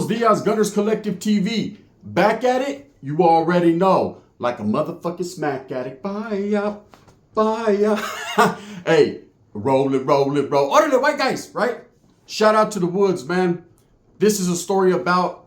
Buenos Dias, Gunners Collective TV. Back at it, you already know. Like a motherfucking smack addict. Bye. Hey, roll it. Order the white guys, right? Shout out to the woods, man. This is a story about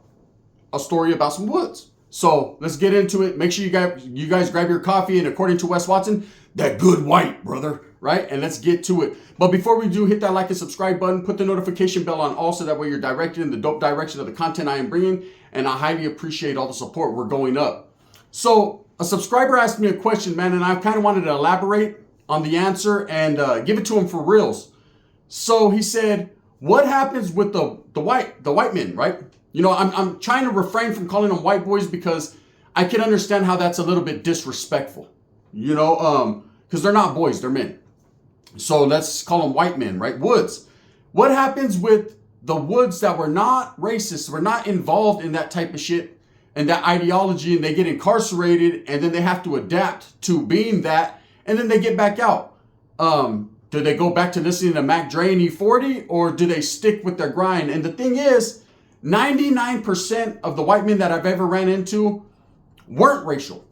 some woods. So let's get into it. Make sure you guys grab your coffee, and according to Wes Watson, that good white, brother, right? And let's get to it. But before we do, hit that like and subscribe button, put the notification bell on all so that way you're directed in the dope direction of the content I am bringing. And I highly appreciate all the support. We're going up. So a subscriber asked me a question, man, and I kind of wanted to elaborate on the answer and give it to him for reals. So he said, what happens with the white men, right? You know, I'm trying to refrain from calling them white boys because I can understand how that's a little bit disrespectful, you know, because they're not boys, they're men. So let's call them white men, right? Woods. What happens with the woods that were not racist, were not involved in that type of shit and that ideology, and they get incarcerated and then they have to adapt to being that, and then they get back out? Do they go back to listening to Mac Dre and E40, or do they stick with their grind? And the thing is, 99% of the white men that I've ever ran into weren't racial,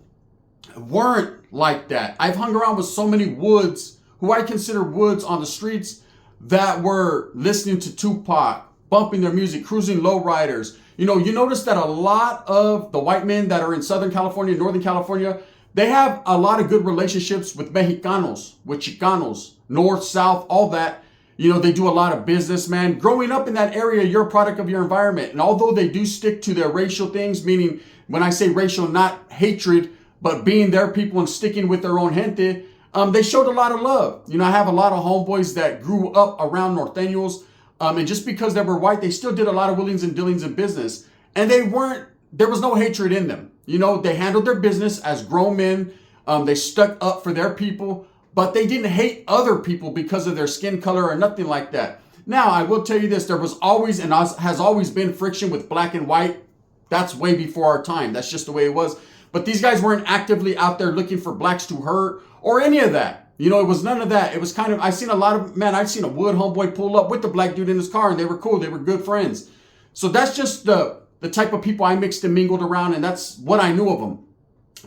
weren't like that. I've hung around with so many woods, who I consider woods on the streets, that were listening to Tupac, bumping their music, cruising lowriders. You know, you notice that a lot of the white men that are in Southern California, Northern California, they have a lot of good relationships with Mexicanos, with Chicanos, North, South, all that. You know, they do a lot of business, man. Growing up in that area, you're a product of your environment. And although they do stick to their racial things, meaning when I say racial, not hatred, but being their people and sticking with their own gente, they showed a lot of love. You know, I have a lot of homeboys that grew up around Norteños. And just because they were white, they still did a lot of willings and dealings in business. And there was no hatred in them. You know, they handled their business as grown men. They stuck up for their people, but they didn't hate other people because of their skin color or nothing like that. Now, I will tell you this, there was always and has always been friction with black and white. That's way before our time. That's just the way it was. But these guys weren't actively out there looking for blacks to hurt or any of that. You know, it was none of that. It was kind of, I've seen a wood homeboy pull up with the black dude in his car, and they were cool. They were good friends. So that's just the type of people I mixed and mingled around, and that's what I knew of them.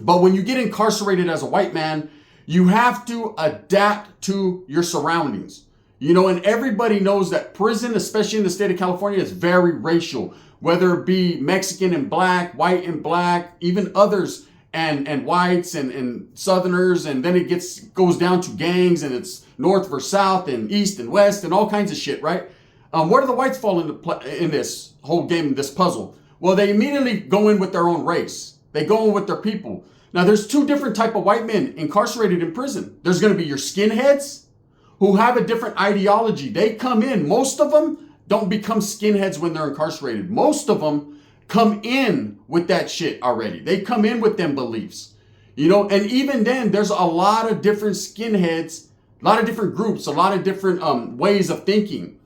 But when you get incarcerated as a white man, you have to adapt to your surroundings. You know, and everybody knows that prison, especially in the state of California, is very racial. Whether it be Mexican and black, white and black, even others, and whites and Southerners, and then it goes down to gangs, and it's North versus South and East and West and all kinds of shit, right? Where do the whites fall in this whole game, this puzzle? Well, they immediately go in with their own race. They go in with their people. Now, there's two different type of white men incarcerated in prison. There's going to be your skinheads who have a different ideology. They come in. Most of them don't become skinheads when they're incarcerated. Most of them come in with that shit already. They come in with them beliefs. You know, and even then, there's a lot of different skinheads, a lot of different groups, a lot of different ways of thinking.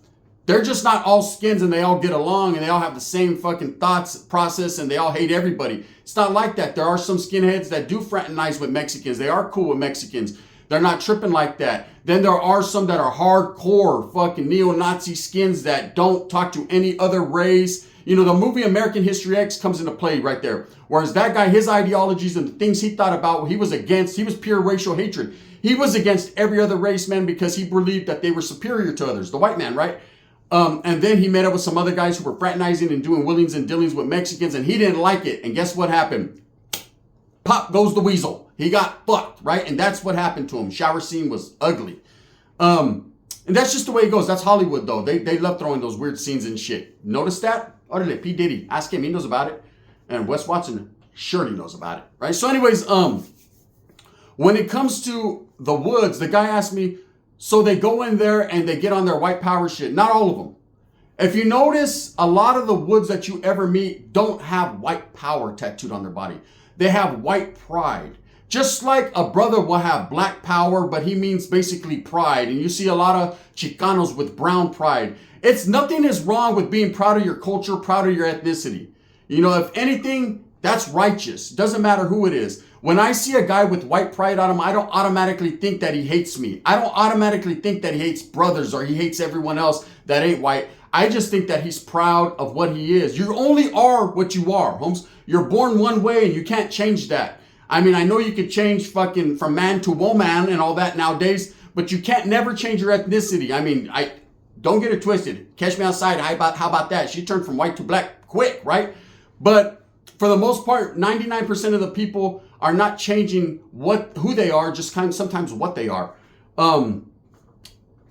They're just not all skins and they all get along and they all have the same fucking thoughts process and they all hate everybody. It's not like that. There are some skinheads that do fraternize with Mexicans. They are cool with Mexicans. They're not tripping like that. Then there are some that are hardcore fucking neo-Nazi skins that don't talk to any other race. You know, the movie American History X comes into play right there. Whereas that guy, his ideologies and the things he thought about, he was pure racial hatred. He was against every other race, man, because he believed that they were superior to others. The white man, right? And then he met up with some other guys who were fraternizing and doing willings and dealings with Mexicans, and he didn't like it. And guess what happened? Pop goes the weasel. He got fucked, right? And that's what happened to him. Shower scene was ugly. And that's just the way it goes. That's Hollywood, though. They love throwing those weird scenes and shit. Notice that? Orale, P. Diddy. Ask him. He knows about it. And Wes Watson surely knows about it, right? So anyways, when it comes to the woods, the guy asked me, so they go in there and they get on their white power shit. Not all of them. If you notice, a lot of the woods that you ever meet don't have white power tattooed on their body. They have white pride. Just like a brother will have black power, but he means basically pride. And you see a lot of Chicanos with brown pride. Nothing is wrong with being proud of your culture, proud of your ethnicity. You know, if anything, that's righteous. Doesn't matter who it is. When I see a guy with white pride on him, I don't automatically think that he hates me. I don't automatically think that he hates brothers or he hates everyone else that ain't white. I just think that he's proud of what he is. You only are what you are, Holmes. You're born one way and you can't change that. I mean, I know you could change fucking from man to woman and all that nowadays, but you can't never change your ethnicity. I mean, don't get it twisted. Catch me outside. How about that? She turned from white to black quick, right? But for the most part, 99% of the people are not changing who they are, just kind of sometimes what they are.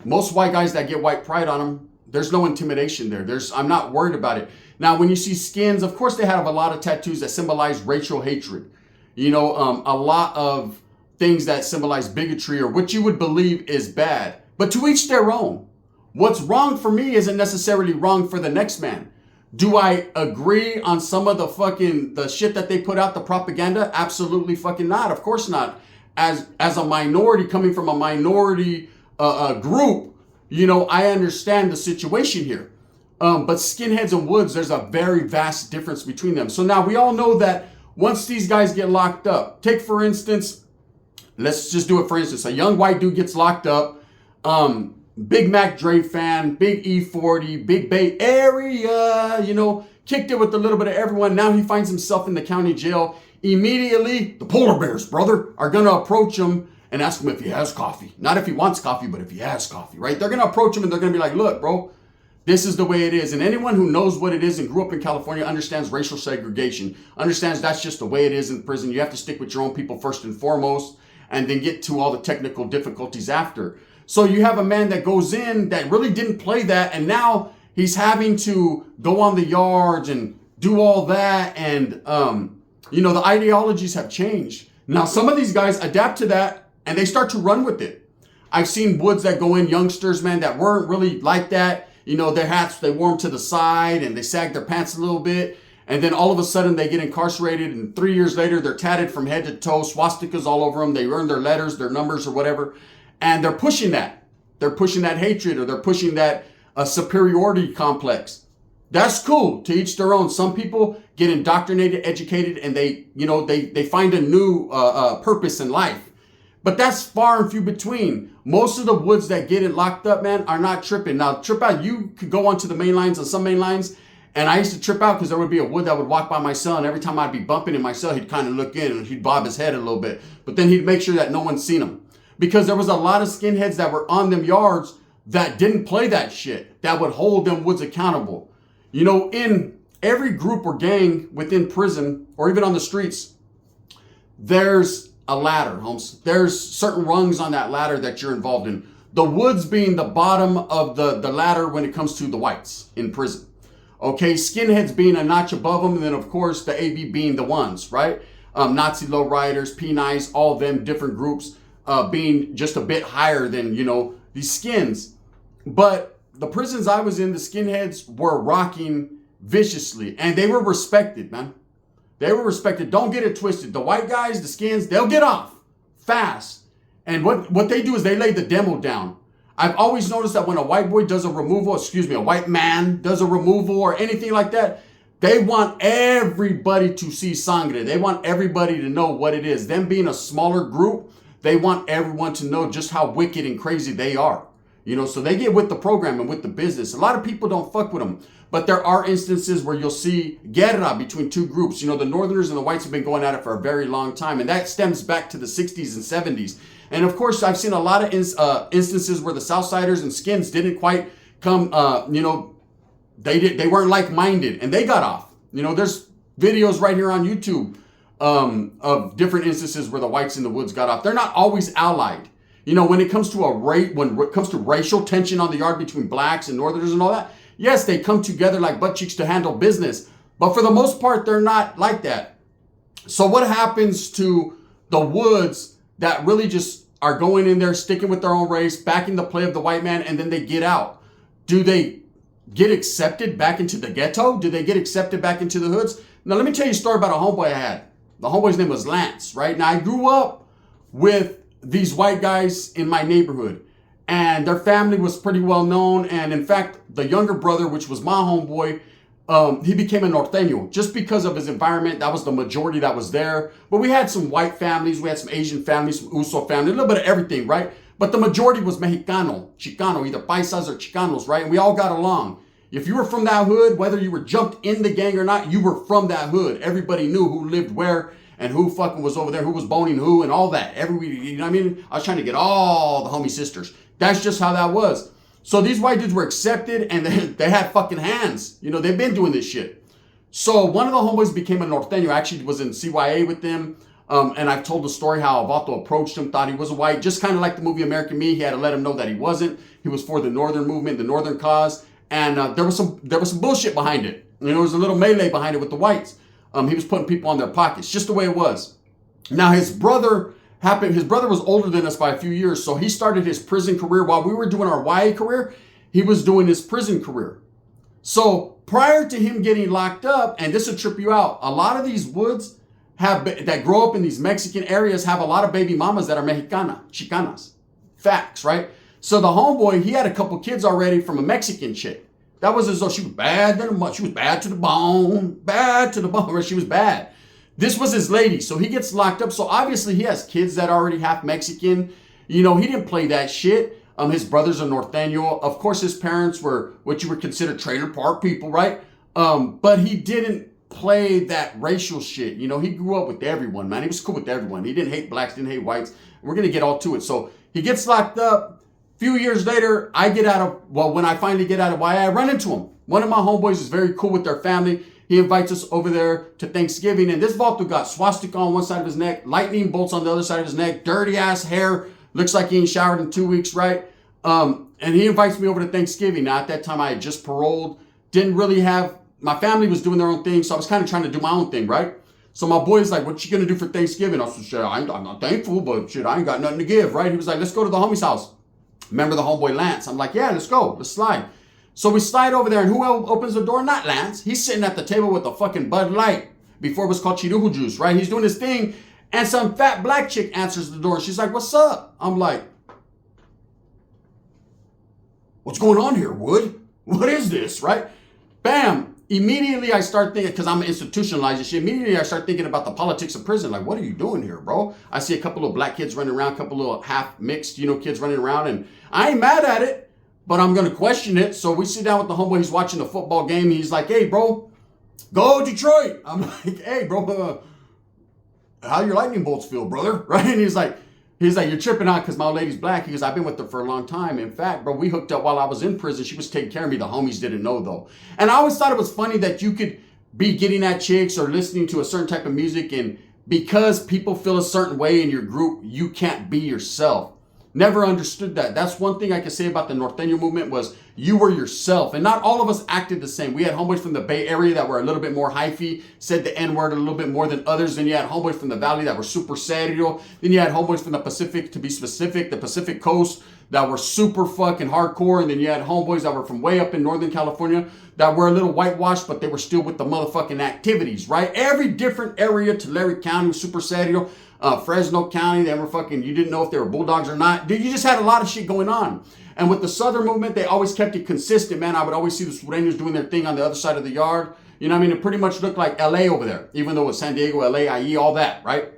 Most white guys that get white pride on them, there's no intimidation there. I'm not worried about it. Now, when you see skins, of course, they have a lot of tattoos that symbolize racial hatred. A lot of things that symbolize bigotry or what you would believe is bad. But to each their own. What's wrong for me isn't necessarily wrong for the next man. Do I agree on some of the shit that they put out, the propaganda? Absolutely fucking not. Of course not. As a minority, coming from a minority group, I understand the situation here. But skinheads and woods, there's a very vast difference between them. So now we all know that once these guys get locked up, take for instance, let's just do it for instance, a young white dude gets locked up, Big Mac Dre fan, big E40, big Bay Area, kicked it with a little bit of everyone. Now he finds himself in the county jail. Immediately, the polar bears, brother, are going to approach him and ask him if he has coffee. Not if he wants coffee, but if he has coffee, right? They're going to approach him and they're going to be like, look, bro, this is the way it is. And anyone who knows what it is and grew up in California understands racial segregation, understands that's just the way it is in prison. You have to stick with your own people first and foremost, and then get to all the technical difficulties after. So you have a man that goes in that really didn't play that, and now he's having to go on the yards and do all that. And, the ideologies have changed. Now, some of these guys adapt to that and they start to run with it. I've seen woods that go in, youngsters, man, that weren't really like that. Their hats, they wore them to the side and they sagged their pants a little bit. And then all of a sudden they get incarcerated, and 3 years later, they're tatted from head to toe, swastikas all over them. They earn their letters, their numbers or whatever. And they're pushing that. They're pushing that hatred, or they're pushing that superiority complex. That's cool. To each their own. Some people get indoctrinated, educated, and they find a new purpose in life. But that's far and few between. Most of the woods that get it locked up, man, are not tripping. Now, trip out, you could go onto the main lines, on some main lines, and I used to trip out because there would be a wood that would walk by my cell, and every time I'd be bumping in my cell, he'd kind of look in and he'd bob his head a little bit. But then he'd make sure that no one's seen him. Because there was a lot of skinheads that were on them yards that didn't play that shit, that would hold them woods accountable. In every group or gang within prison, or even on the streets, there's a ladder, Holmes. There's certain rungs on that ladder that you're involved in. The woods being the bottom of the ladder when it comes to the whites in prison. Okay, skinheads being a notch above them, and then of course the AB being the ones, right? Nazi lowriders, P9s, all of them different groups being just a bit higher than, these skins. But the prisons I was in, the skinheads were rocking viciously, and they were respected, man. They were respected. Don't get it twisted. The white guys, the skins, they'll get off fast. And what they do is they lay the demo down. I've always noticed that when a white boy does a white man does a removal or anything like that, they want everybody to see sangre. They want everybody to know what it is. Them being a smaller group, they want everyone to know just how wicked and crazy they are. So they get with the program and with the business. A lot of people don't fuck with them. But there are instances where you'll see guerra between two groups. The Northerners and the whites have been going at it for a very long time. And that stems back to the 60s and 70s. And of course, I've seen a lot of instances where the Southsiders and skins didn't quite come, they weren't like-minded and they got off. There's videos right here on YouTube of different instances where the whites in the woods got off. They're not always allied. When it comes to when it comes to racial tension on the yard between blacks and Northerners and all that, yes, they come together like butt cheeks to handle business. But for the most part, they're not like that. So what happens to the woods that really just are going in there, sticking with their own race, backing the play of the white man, and then they get out? Do they get accepted back into the ghetto? Do they get accepted back into the hoods? Now, let me tell you a story about a homeboy I had. The homeboy's name was Lance, right? Now, I grew up with these white guys in my neighborhood, and their family was pretty well known. And in fact, the younger brother, which was my homeboy, he became a norteño just because of his environment. That was the majority that was there. But we had some white families, we had some Asian families, some Uso family, a little bit of everything, right? But the majority was Mexicano, Chicano, either paisas or Chicanos, right? And we all got along. If you were from that hood, whether you were jumped in the gang or not, you were from that hood. Everybody knew who lived where and who fucking was over there, who was boning who and all that. You know what I mean? I was trying to get all the homie sisters. That's just how that was. So these white dudes were accepted and they had fucking hands. You know, they've been doing this shit. So one of the homeboys became a norteño. I actually was in CYA with them. And I've told the story how Vato approached him, thought he was a white, just kind of like the movie American Me. He had to let him know that he wasn't. He was for the northern movement, the northern cause. And there was some bullshit behind it. You know, there was a little melee behind it with the whites. He was putting people on their pockets, just the way it was. Now his brother was older than us by a few years, so he started his prison career while we were doing our YA career. He was doing his prison career. So prior to him getting locked up, and this will trip you out, a lot of these woods that grow up in these Mexican areas have a lot of baby mamas that are Chicanas. Facts, right? So the homeboy, he had a couple kids already from a Mexican chick. That was as though she was bad she was bad to the bone, right? She was bad. This was his lady, so he gets locked up. So obviously he has kids that are already half Mexican. You know, he didn't play that shit. His brother's a norteño. Of course, his parents were what you would consider trailer park people, right? But he didn't play that racial shit. You know, he grew up with everyone, man. He was cool with everyone. He didn't hate blacks, didn't hate whites. We're going to get all to it. So he gets locked up. Few years later, when I finally get out of YA, I run into him. One of my homeboys is very cool with their family. He invites us over there to Thanksgiving, and this Vato got swastika on one side of his neck, lightning bolts on the other side of his neck, dirty ass hair, looks like he ain't showered in 2 weeks, right? And he invites me over to Thanksgiving. Now, at that time, I had just paroled, didn't really have, my family was doing their own thing, so I was kind of trying to do my own thing, right? So my boy's like, what you gonna do for Thanksgiving? I said, shit, I'm not thankful, but shit, I ain't got nothing to give, right? He was like, let's go to the homie's house. Remember the homeboy Lance? I'm like, yeah, let's go. Let's slide. So we slide over there, and who opens the door? Not Lance. He's sitting at the table with a fucking Bud Light. Before it was called Chirujo juice, right? He's doing his thing, and some fat black chick answers the door, and she's like, what's up? I'm like, what's going on here, Wood? What is this, right? Bam. Immediately I start thinking, because I'm institutionalized and shit, immediately I start thinking about the politics of prison. Like, what are you doing here, bro? I see a couple of black kids running around, a couple of half mixed, kids running around, and I ain't mad at it, but I'm going to question it. So we sit down with the homeboy. He's watching the football game. He's like, hey, bro, go Detroit. I'm like, hey, bro, how your lightning bolts feel, brother? Right? And he's like, you're tripping out because my old lady's black. He goes, I've been with her for a long time. In fact, bro, we hooked up while I was in prison. She was taking care of me. The homies didn't know, though. And I always thought it was funny that you could be getting at chicks or listening to a certain type of music, and because people feel a certain way in your group, you can't be yourself. Never understood that. That's one thing I can say about the Norteño movement was you were yourself. And not all of us acted the same. We had homeboys from the Bay Area that were a little bit more hyphy, said the N-word a little bit more than others. Then you had homeboys from the Valley that were super serio. Then you had homeboys from the Pacific, to be specific, the Pacific Coast that were super fucking hardcore. And then you had homeboys that were from way up in Northern California that were a little whitewashed, but they were still with the motherfucking activities, right? Every different area, Tulare County was super serio. Fresno County, they were fucking, you didn't know if they were bulldogs or not. Dude, you just had a lot of shit going on. And with the Southern movement, they always kept it consistent, man. I would always see the Sureños doing their thing on the other side of the yard. You know what I mean? It pretty much looked like LA over there, even though it was San Diego, LA, IE, all that, right?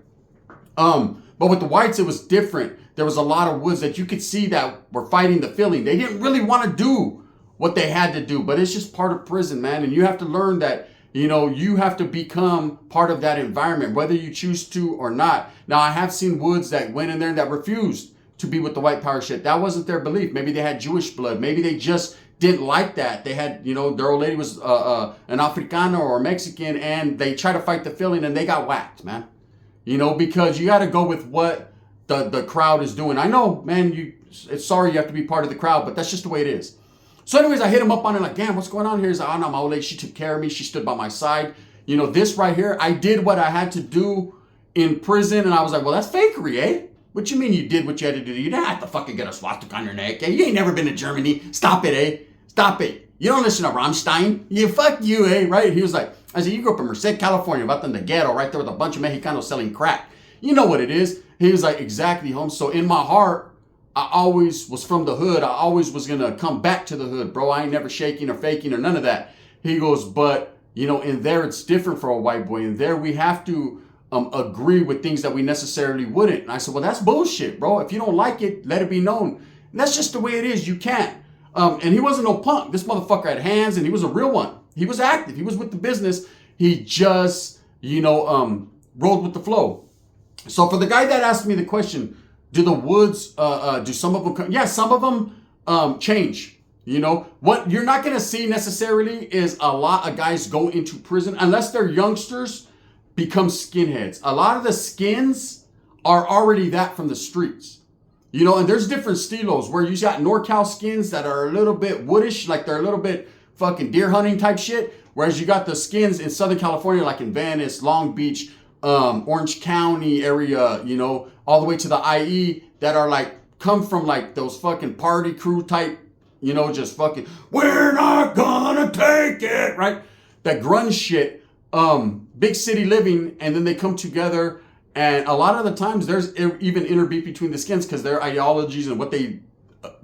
But with the whites, it was different. There was a lot of woods that you could see that were fighting the feeling. They didn't really want to do what they had to do, but it's just part of prison, man. And you have to learn that, you have to become part of that environment, whether you choose to or not. Now, I have seen woods that went in there that refused to be with the white power shit. That wasn't their belief. Maybe they had Jewish blood. Maybe they just didn't like that. They had, their old lady was an Africano or Mexican, and they tried to fight the feeling, and they got whacked, man. Because you got to go with what the crowd is doing. I know, man, it's sorry you have to be part of the crowd, but that's just the way it is. So anyways, I hit him up on it like, damn, what's going on here? He's like, oh no, my old lady, she took care of me. She stood by my side. This right here, I did what I had to do in prison. And I was like, well, that's fakery, eh? What you mean you did what you had to do? You didn't have to fucking get a swastika on your neck, eh? You ain't never been to Germany. Stop it, eh? Stop it. You don't listen to Rammstein. Fuck you, eh? Right? He was like, I said, you grew up in Merced, California, about in the ghetto, right there with a bunch of Mexicanos selling crack. You know what it is. He was like, exactly, home. So in my heart, I always was from the hood. I always was going to come back to the hood, bro. I ain't never shaking or faking or none of that. He goes, but, in there it's different for a white boy. In there we have to agree with things that we necessarily wouldn't. And I said, well, that's bullshit, bro. If you don't like it, let it be known. And that's just the way it is. You can't. And he wasn't no punk. This motherfucker had hands, and he was a real one. He was active. He was with the business. He just, rolled with the flow. So for the guy that asked me the question, do the woods, do some of them come? Yeah, some of them change. What you're not going to see necessarily is a lot of guys go into prison unless they're youngsters, become skinheads. A lot of the skins are already that from the streets. And there's different stilos where you got NorCal skins that are a little bit woodish, like they're a little bit fucking deer hunting type shit. Whereas you got the skins in Southern California, like in Venice, Long Beach, Orange County area, all the way to the IE that are like, come from like those fucking party crew type, just fucking, we're not gonna take it, right? That grunge shit, big city living, and then they come together. And a lot of the times there's even interbeef between the skins because their ideologies and what they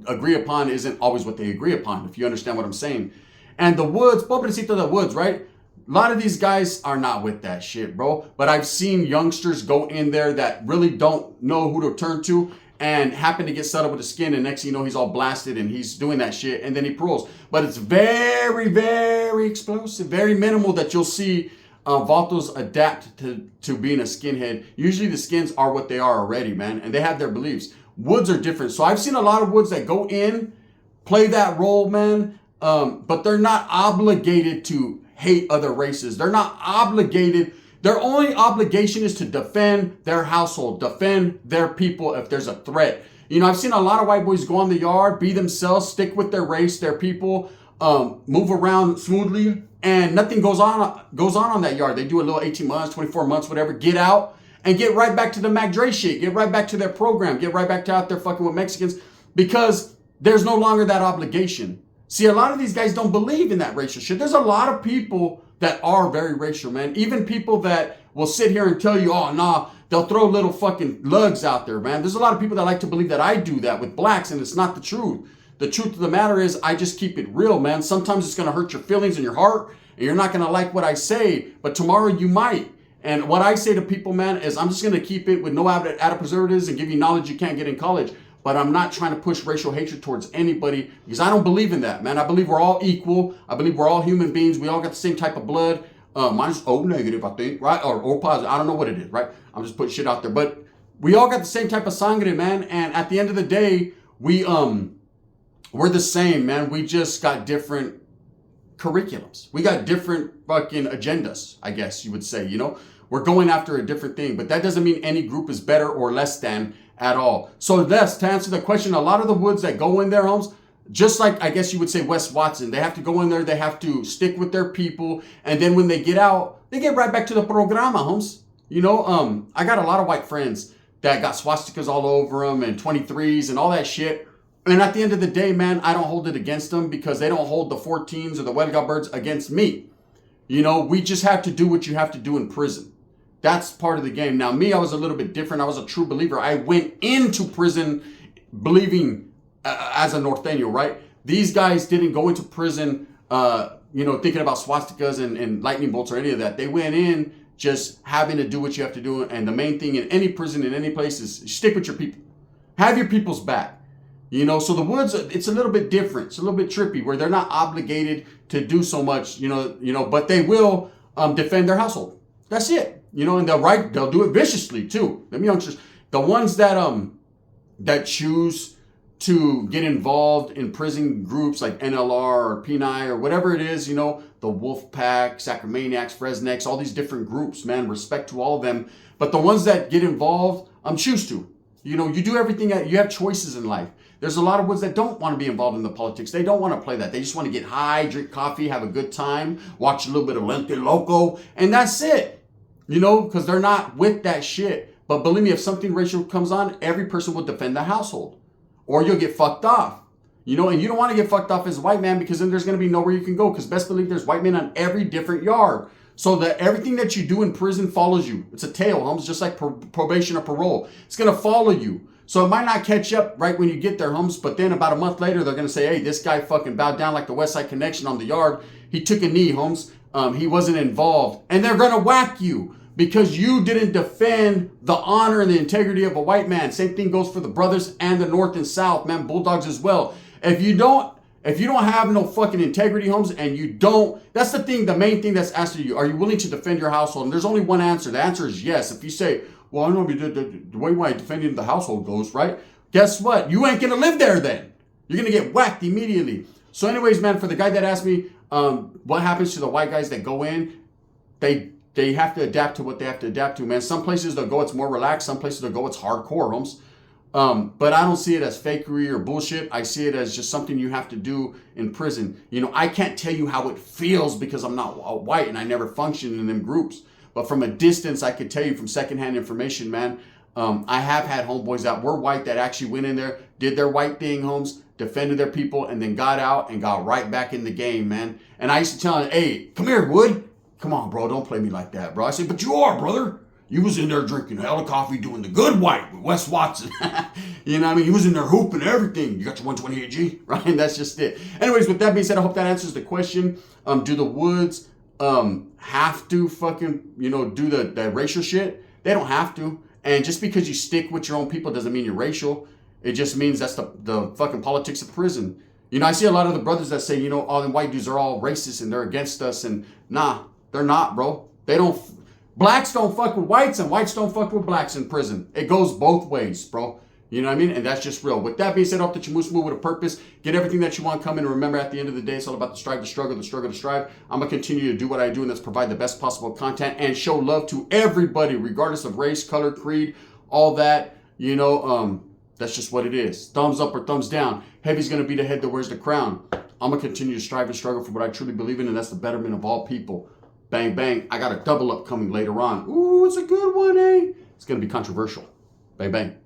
agree upon isn't always what they agree upon, if you understand what I'm saying. And the woods, pobrecito the woods, right? A lot of these guys are not with that shit, bro. But I've seen youngsters go in there that really don't know who to turn to and happen to get settled with the skin. And next thing you know, he's all blasted and he's doing that shit. And then he paroles. But it's very, very explosive, very minimal that you'll see Vatos adapt to being a skinhead. Usually the skins are what they are already, man. And they have their beliefs. Woods are different. So I've seen a lot of woods that go in, play that role, man. But they're not obligated to hate other races. They're not obligated. Their only obligation is to defend their household, defend their people if there's a threat. I've seen a lot of white boys go on the yard, be themselves, stick with their race, their people, move around smoothly, and nothing goes on that yard. They do a little 18 months, 24 months, whatever, get out and get right back to the Mac Dre shit, get right back to their program, get right back to out there fucking with Mexicans because there's no longer that obligation. See, a lot of these guys don't believe in that racial shit. There's a lot of people that are very racial, man. Even people that will sit here and tell you, oh, nah, they'll throw little fucking lugs out there, man. There's a lot of people that like to believe that I do that with blacks, and it's not the truth. The truth of the matter is I just keep it real, man. Sometimes it's going to hurt your feelings and your heart, and you're not going to like what I say, but tomorrow you might. And what I say to people, man, is I'm just going to keep it with no added preservatives and give you knowledge you can't get in college. But I'm not trying to push racial hatred towards anybody because I don't believe in that, man. I believe we're all equal. I believe we're all human beings. We all got the same type of blood. Mine's O negative, I think, right? Or positive. I don't know what it is, right? I'm just putting shit out there. But we all got the same type of sangre, man. And at the end of the day, we're the same, man. We just got different curriculums. We got different fucking agendas, I guess you would say, We're going after a different thing. But that doesn't mean any group is better or less than at all. So yes, to answer the question, a lot of the woods that go in their homes, just like I guess you would say Wes Watson, they have to go in there, they have to stick with their people, and then when they get out, they get right back to the programa, homes. I got a lot of white friends that got swastikas all over them and 23s and all that shit. And at the end of the day, man, I don't hold it against them because they don't hold the 14s or the Huelga birds against me. We just have to do what you have to do in prison. That's part of the game. Now, me, I was a little bit different. I was a true believer. I went into prison believing as a norteño, right? These guys didn't go into prison, thinking about swastikas and lightning bolts or any of that. They went in just having to do what you have to do. And the main thing in any prison, in any place, is stick with your people. Have your people's back. So the woods, it's a little bit different. It's a little bit trippy where they're not obligated to do so much, but they will defend their household. That's it. And they'll do it viciously too. Them youngsters, the ones that choose to get involved in prison groups like NLR or PNI or whatever it is, the Wolf Pack, Sacramaniacs, Fresnex, all these different groups, man, respect to all of them. But the ones that get involved, choose to. You do everything, you have choices in life. There's a lot of ones that don't want to be involved in the politics. They don't want to play that. They just want to get high, drink coffee, have a good time, watch a little bit of Lente Loco, and that's it. Because they're not with that shit. But believe me, if something racial comes on, every person will defend the household. Or you'll get fucked off. And you don't want to get fucked off as a white man because then there's going to be nowhere you can go. Because best believe there's white men on every different yard. So that everything that you do in prison follows you. It's a tail, homes, just like probation or parole. It's going to follow you. So it might not catch up right when you get there, homes, but then about a month later, they're going to say, hey, this guy fucking bowed down like the West Side Connection on the yard. He took a knee, homes. He wasn't involved. And they're going to whack you because you didn't defend the honor and the integrity of a white man. Same thing goes for the brothers and the North and South, man, Bulldogs as well. If you don't If you don't have no fucking integrity, Holmes, and you don't, that's the thing, the main thing that's asked of you. Are you willing to defend your household? And there's only one answer. The answer is yes. If you say, well, I know the way why defending the household goes, right? Guess what? You ain't going to live there then. You're going to get whacked immediately. So anyways, man, for the guy that asked me, what happens to the white guys that go in, they have to adapt to what they have to adapt to, man. Some places they'll go, it's more relaxed. Some places they'll go, it's hardcore, Holmes. But I don't see it as fakery or bullshit. I see it as just something you have to do in prison. You know, I can't tell you how it feels because I'm not white and I never functioned in them groups. But from a distance, I could tell you from secondhand information, man. I have had homeboys that were white that actually went in there, did their white thing, Holmes, defended their people, and then got out and got right back in the game, man. And I used to tell him, hey, come here, Wood. Come on, bro, don't play me like that, bro. I said, but you are, brother. You was in there drinking hella coffee, doing the good white with Wes Watson. You know what I mean? You was in there hooping everything. You got your 128G, right? And that's just it. Anyways, with that being said, I hope that answers the question. Do the Woods have to fucking, do the racial shit? They don't have to. And just because you stick with your own people doesn't mean you're racial. It just means that's the fucking politics of prison. I see a lot of the brothers that say, all the white dudes are all racist and they're against us. And nah, they're not, bro. They don't. Blacks don't fuck with whites and whites don't fuck with blacks in prison. It goes both ways, bro. You know what I mean? And that's just real. With that being said, I hope that you move with a purpose. Get everything that you want coming. And remember, at the end of the day, it's all about the strive, the struggle, the struggle, the strive. I'm going to continue to do what I do, and that's provide the best possible content and show love to everybody, regardless of race, color, creed, all that. That's just what it is. Thumbs up or thumbs down. Heavy's going to be the head that wears the crown. I'm going to continue to strive and struggle for what I truly believe in, and that's the betterment of all people. Bang, bang. I got a double up coming later on. Ooh, it's a good one, eh? It's going to be controversial. Bang, bang.